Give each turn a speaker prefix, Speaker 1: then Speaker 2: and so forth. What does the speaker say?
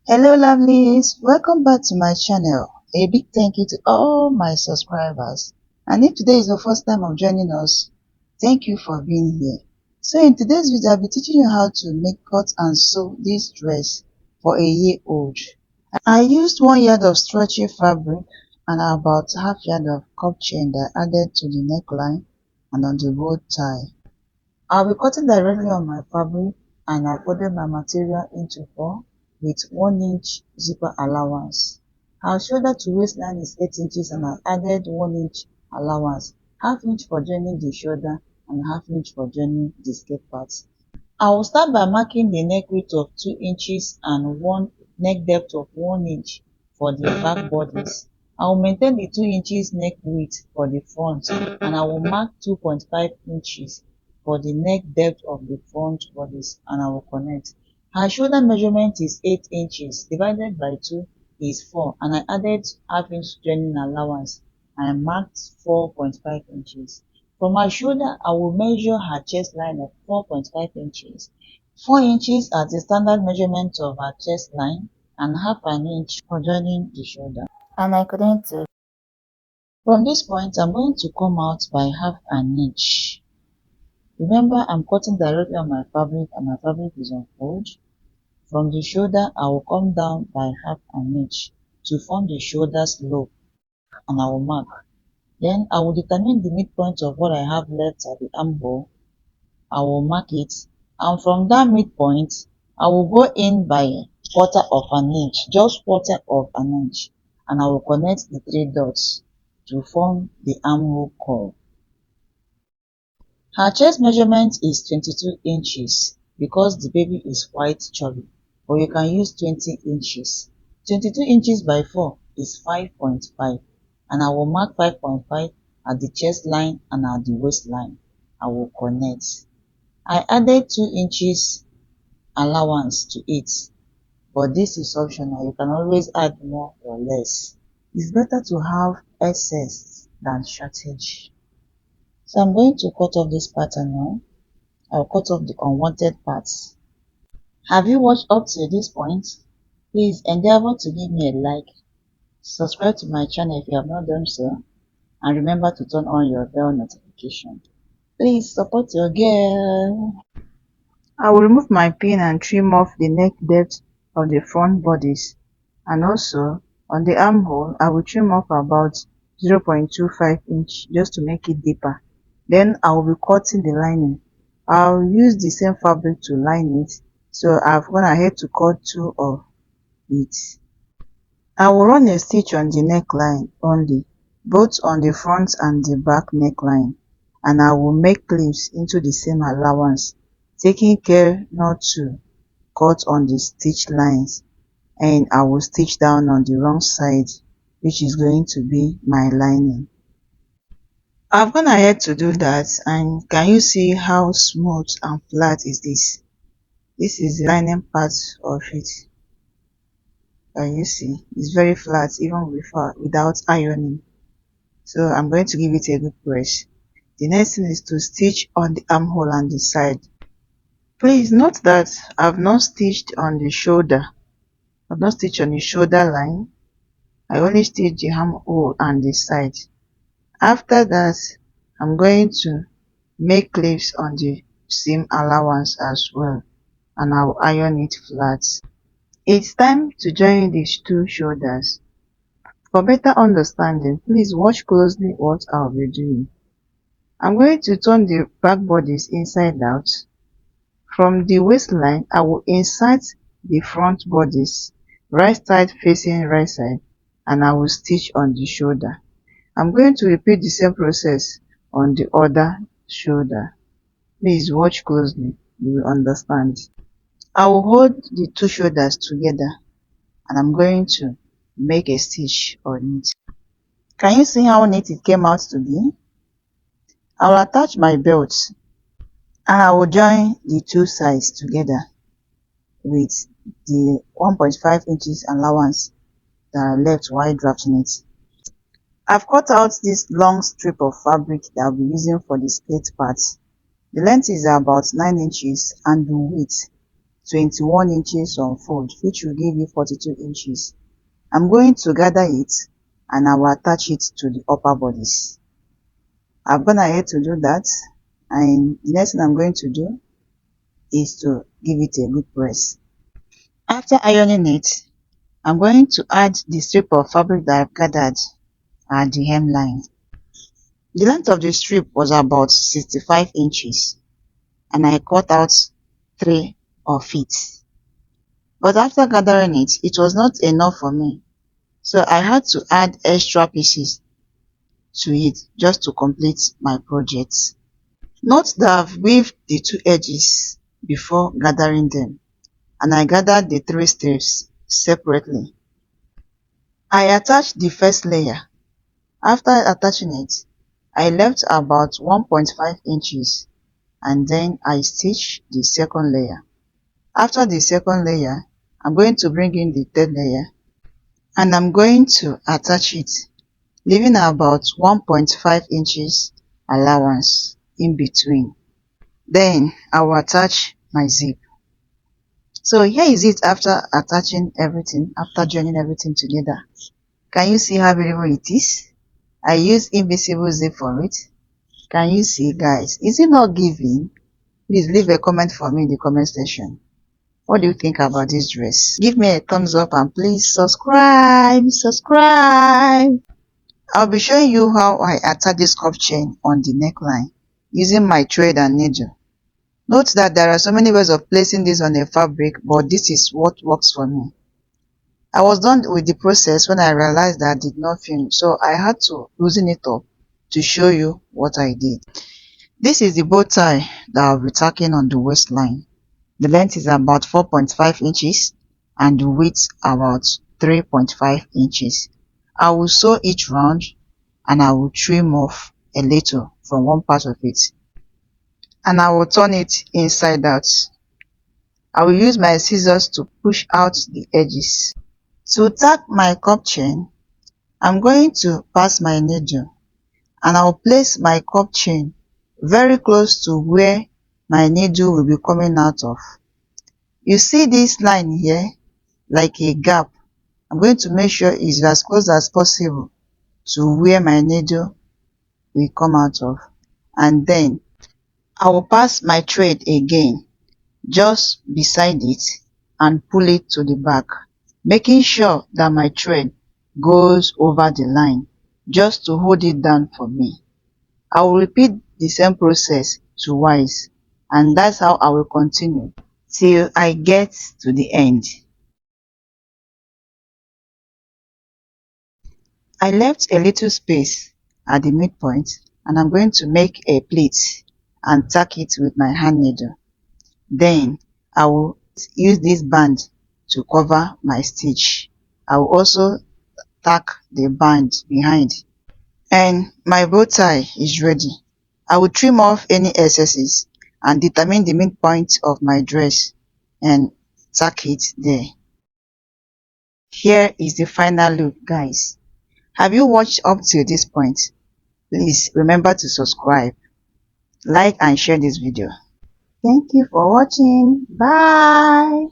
Speaker 1: Hello lovelies, welcome back to my channel. A big thank you to all my subscribers. And if today is your first time of joining us, thank you for being here. So in today's video, I'll be teaching you how to make cut and sew this dress for a year old. I used 1 yard of stretchy fabric and about half yard of cup chain that I added to the neckline and on the bow tie. I'll be cutting directly on my fabric and I folded my material into 4 with 1 inch zipper allowance. Our shoulder to waistline is 8 inches and I added 1 inch allowance, half inch for joining the shoulder and half inch for joining the skirt part. I will start by marking the neck width of 2 inches and neck depth of 1 inch for the back bodies. I will maintain the 2 inches neck width for the front and I will mark 2.5 inches for the neck depth of the front bodies and I will connect. Her shoulder measurement is 8 inches divided by 2 is 4 and I added half inch joining allowance and I marked 4.5 inches. From her shoulder, I will measure her chest line of 4.5 inches. 4 inches as the standard measurement of her chest line and half an inch for joining the shoulder. And I couldn't. From this point, I'm going to come out by half an inch. Remember, I'm cutting directly on my fabric and my fabric is on fold. From the shoulder, I will come down by half an inch to form the shoulder slope and I will mark. Then I will determine the midpoint of what I have left at the armhole. I will mark it and from that midpoint, I will go in by 1/4 of an inch, just 1/4 of an inch, and I will connect the 3 dots to form the armhole curve. Her chest measurement is 22 inches because the baby is quite chubby, but you can use 20 inches. 22 inches by 4 is 5.5 and I will mark 5.5 at the chest line and at the waistline. I will connect. I added 2 inches allowance to it, but this is optional. You can always add more or less. It's better to have excess than shortage. So I'm going to cut off this pattern now. I'll cut off the unwanted parts. Have you watched up to this point? Please endeavor to give me a like. Subscribe to my channel if you have not done so. And remember to turn on your bell notification. Please support your girl. I will remove my pin and trim off the neck depth of the front bodies, and also on the armhole I will trim off about 0.25 inch just to make it deeper. Then I will be cutting the lining. I'll use the same fabric to line it, so I've gone ahead to cut 2 of it. I will run a stitch on the neckline only, both on the front and the back neckline, and I will make clips into the same allowance, taking care not to cut on the stitch lines, and I will stitch down on the wrong side, which is going to be my lining. I've gone ahead to do that, and can you see how smooth and flat is this? This is the lining part of it. Can you see? It's very flat even without ironing. So I'm going to give it a good press. The next thing is to stitch on the armhole and the side. Please note that I've not stitched on the shoulder. I've not stitched on the shoulder line. I only stitched the armhole and the side. After that, I'm going to make clips on the seam allowance as well, and I'll iron it flat. It's time to join these 2 shoulders. For better understanding, please watch closely what I'll be doing. I'm going to turn the back bodies inside out. From the waistline, I will insert the front bodies, right side facing right side, and I will stitch on the shoulder. I'm going to repeat the same process on the other shoulder. Please watch closely, you will understand. I will hold the 2 shoulders together and I'm going to make a stitch on it. Can you see how neat it came out to be? I will attach my belt and I will join the 2 sides together with the 1.5 inches allowance that I left while drafting it. I've cut out this long strip of fabric that I'll be using for the skirt part. The length is about 9 inches and the width 21 inches on fold, which will give you 42 inches. I'm going to gather it and I will attach it to the upper bodice. I've gone ahead to do that, and the next thing I'm going to do is to give it a good press. After ironing it, I'm going to add the strip of fabric that I've gathered at the hemline. The length of the strip was about 65 inches and I cut out 3 of it. But after gathering it, it was not enough for me. So I had to add extra pieces to it just to complete my project. Note that I've weaved the 2 edges before gathering them, and I gathered the 3 strips separately. I attached the first layer. After attaching it, I left about 1.5 inches and then I stitched the second layer. After the second layer, I'm going to bring in the third layer and I'm going to attach it, leaving about 1.5 inches allowance in between. Then I will attach my zip. So here is it after attaching everything, after joining everything together. Can you see how beautiful it is? I use invisible zip for it. Can you see, guys? Is it not giving? Please leave a comment for me in the comment section. What do you think about this dress? Give me a thumbs up and please subscribe. I'll be showing you how I attach this cuff chain on the neckline using my thread and needle. Note that there are so many ways of placing this on a fabric, but this is what works for me. I was done with the process when I realized that I did not film, so I had to loosen it up to show you what I did. This is the bow tie that I'll be tacking on the waistline. The length is about 4.5 inches and the width about 3.5 inches. I will sew each round and I will trim off a little from one part of it. And I will turn it inside out. I will use my scissors to push out the edges. To tack my cuff chain, I'm going to pass my needle and I will place my cuff chain very close to where my needle will be coming out of. You see this line here, like a gap. I'm going to make sure it's as close as possible to where my needle will come out of. And then I will pass my thread again just beside it and pull it to the back, making sure that my thread goes over the line just to hold it down for me. I will repeat the same process twice, and that's how I will continue till I get to the end. I left a little space at the midpoint and I'm going to make a pleat and tack it with my hand needle. Then I will use this band to cover my stitch. I will also tack the band behind. And my bow tie is ready. I will trim off any excesses and determine the midpoint of my dress and tack it there. Here is the final look, guys. Have you watched up to this point? Please remember to subscribe, like and share this video. Thank you for watching. Bye.